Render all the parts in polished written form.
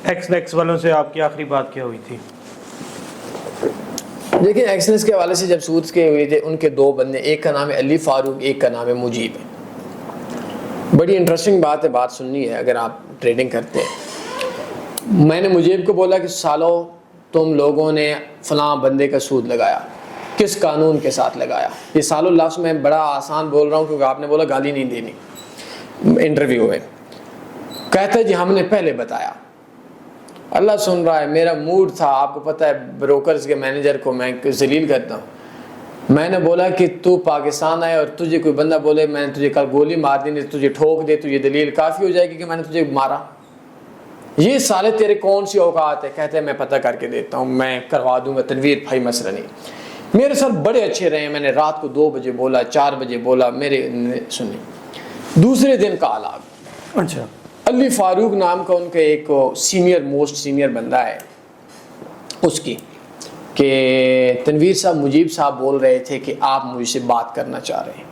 X والوں سے آپ کی آخری بات کیا ہوئی تھی؟ دیکھیں ایکسنس کے حوالے سے جب سود کے ہوئے تھے ان کے دو بندے، ایک کا نام ہے علی فاروق، ایک کا نام ہے مجیب ہے۔ بڑی انٹرسٹنگ بات ہے، بات سننی ہے اگر آپ ٹریڈنگ کرتے ہیں۔ میں نے مجیب کو بولا کہ سالو تم لوگوں نے فلاں بندے کا سود لگایا، کس قانون کے ساتھ لگایا؟ یہ سالو لفظ میں بڑا آسان بول رہا ہوں کیونکہ آپ نے بولا گالی نہیں دینی انٹرویو میں۔ کہتا ہے جی ہم نے پہلے بتایا، اللہ سن رہا ہے، میرا موڈ تھا، آپ کو پتہ ہے بروکرز کے مینیجر کو میں ذلیل کرتا ہوں۔ میں نے بولا کہ تو پاکستان آئے اور تجھے کوئی بندہ بولے میں نے تجھے کل گولی مار دی، تجھے ٹھوک دے تو یہ دلیل کافی ہو جائے گی کہ میں نے تجھے مارا؟ یہ سالے تیرے کون سی اوقات ہے؟ کہتے ہیں میں پتہ کر کے دیتا ہوں، میں کروا دوں گا، تنویر بھائی مسئلہ نہیں۔ میرے ساتھ بڑے اچھے رہے، میں نے رات کو 2 بجے بولا، 4 بجے بولا، میرے سنی۔ دوسرے دن کال آ گئی، اچھا، علی فاروق نام کا ان کا ایک سینئر بندہ ہے اس کی، کہ تنویر صاحب مجیب صاحب بول رہے تھے کہ آپ مجھ سے بات کرنا چاہ رہے ہیں۔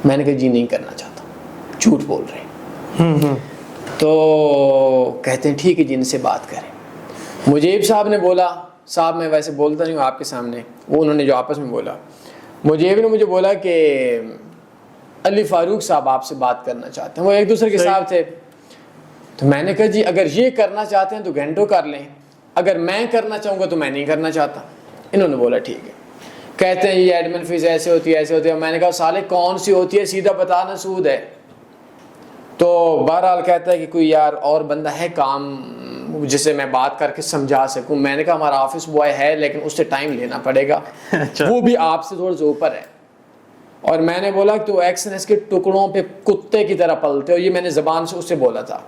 میں نے کہا جی نہیں کرنا چاہتا، جھوٹ بول رہے ہیں۔ تو کہتے ہیں ٹھیک ہے جن سے بات کریں۔ مجیب صاحب نے بولا، صاحب میں ویسے بولتا نہیں ہوں آپ کے سامنے، وہ انہوں نے جو آپس میں بولا، مجیب نے مجھے بولا کہ علی فاروق صاحب آپ سے بات کرنا چاہتے ہیں، وہ ایک دوسرے کے صاحب تھے۔ تو میں نے کہا جی اگر یہ کرنا چاہتے ہیں تو گھنٹوں کر لیں، اگر میں کرنا چاہوں گا تو میں نہیں کرنا چاہتا۔ انہوں نے بولا ٹھیک ہے۔ کہتے ہیں یہ ایڈمن فیس ایسے ہوتی ہے ایسے ہوتی ہے۔ میں نے کہا سالے کون سی ہوتی ہے سیدھا بتانا، سود ہے۔ تو بہرحال کہتا ہے کہ کوئی یار اور بندہ ہے کام جسے میں بات کر کے سمجھا سکوں۔ میں نے کہا ہمارا آفس بوائے ہے لیکن اس سے ٹائم لینا پڑے گا، وہ بھی آپ سے تھوڑا سا اوپر ہے۔ اور میں نے بولا تو ایکسنس کے ٹکڑوں پہ کتے کی طرح پلتے ہو، یہ میں نے زبان سے اس سے بولا تھا۔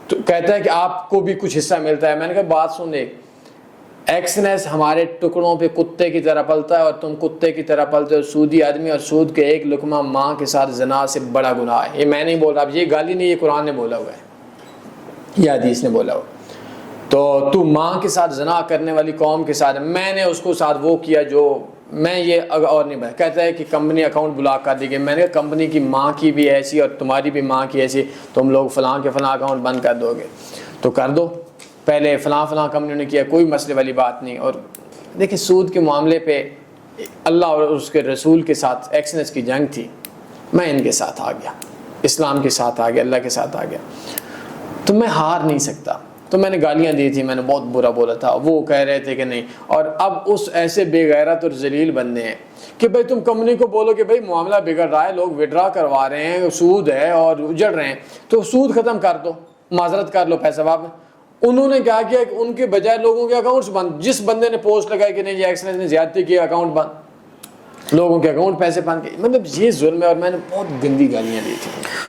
تو کہتا ہے کہ آپ کو بھی کچھ حصہ ملتا ہے۔ میں نے کہا بات سن، ایک ایکسنس ہمارے ٹکڑوں پہ کتے کی طرح پلتا ہے اور تم کتے کی طرح پلتے ہو سودی آدمی، اور سود کے ایک لقمہ ماں کے ساتھ زنا سے بڑا گناہ ہے۔ یہ میں نہیں بول رہا، اب یہ گالی نہیں، یہ قرآن نے بولا ہوا ہے، یہ حدیث نے بولا ہوا۔ تو ماں کے ساتھ زنا کرنے والی قوم کے ساتھ، میں نے اس کو ساتھ وہ کیا جو میں یہ اور نہیں بتا۔ کہتا ہے کہ کمپنی اکاؤنٹ بلاک کر دی گئی۔ میں نے کہا کمپنی کی ماں کی بھی ایسی اور تمہاری بھی ماں کی ایسی، تم لوگ فلاں کے فلاں اکاؤنٹ بند کر دو گے تو کر دو، پہلے فلاں کمپنیوں نے کیا، کوئی مسئلے والی بات نہیں۔ اور دیکھیں سود کے معاملے پہ اللہ اور اس کے رسول کے ساتھ ایکسنس کی جنگ تھی، میں ان کے ساتھ آ گیا، اسلام کے ساتھ آ گیا، اللہ کے ساتھ آ گیا، تو میں ہار نہیں سکتا۔ تو میں نے گالیاں دی تھی، میں نے بہت برا بولا تھا، وہ کہہ رہے تھے کہ نہیں۔ اور اب اس ایسے بے غیرت اور ذلیل بندے ہیں کہ بھائی تم کمپنی کو بولو کہ بھائی معاملہ بگڑ رہا ہے، لوگ وڈرا کروا رہے ہیں، سود ہے اور اجڑ رہے ہیں، تو سود ختم کر دو، معذرت کر لو، پیسہ واپس۔ انہوں نے کیا کیا کہ ان کے بجائے لوگوں کے اکاؤنٹس بند، جس بندے نے پوسٹ لگائی کہ نہیں یہ ایکسنس نے زیادتی کی، اکاؤنٹ بند، لوگوں کے اکاؤنٹ پیسے بند کیے۔ مطلب یہ ظلم ہے، اور میں نے بہت گندی گالیاں دی تھی۔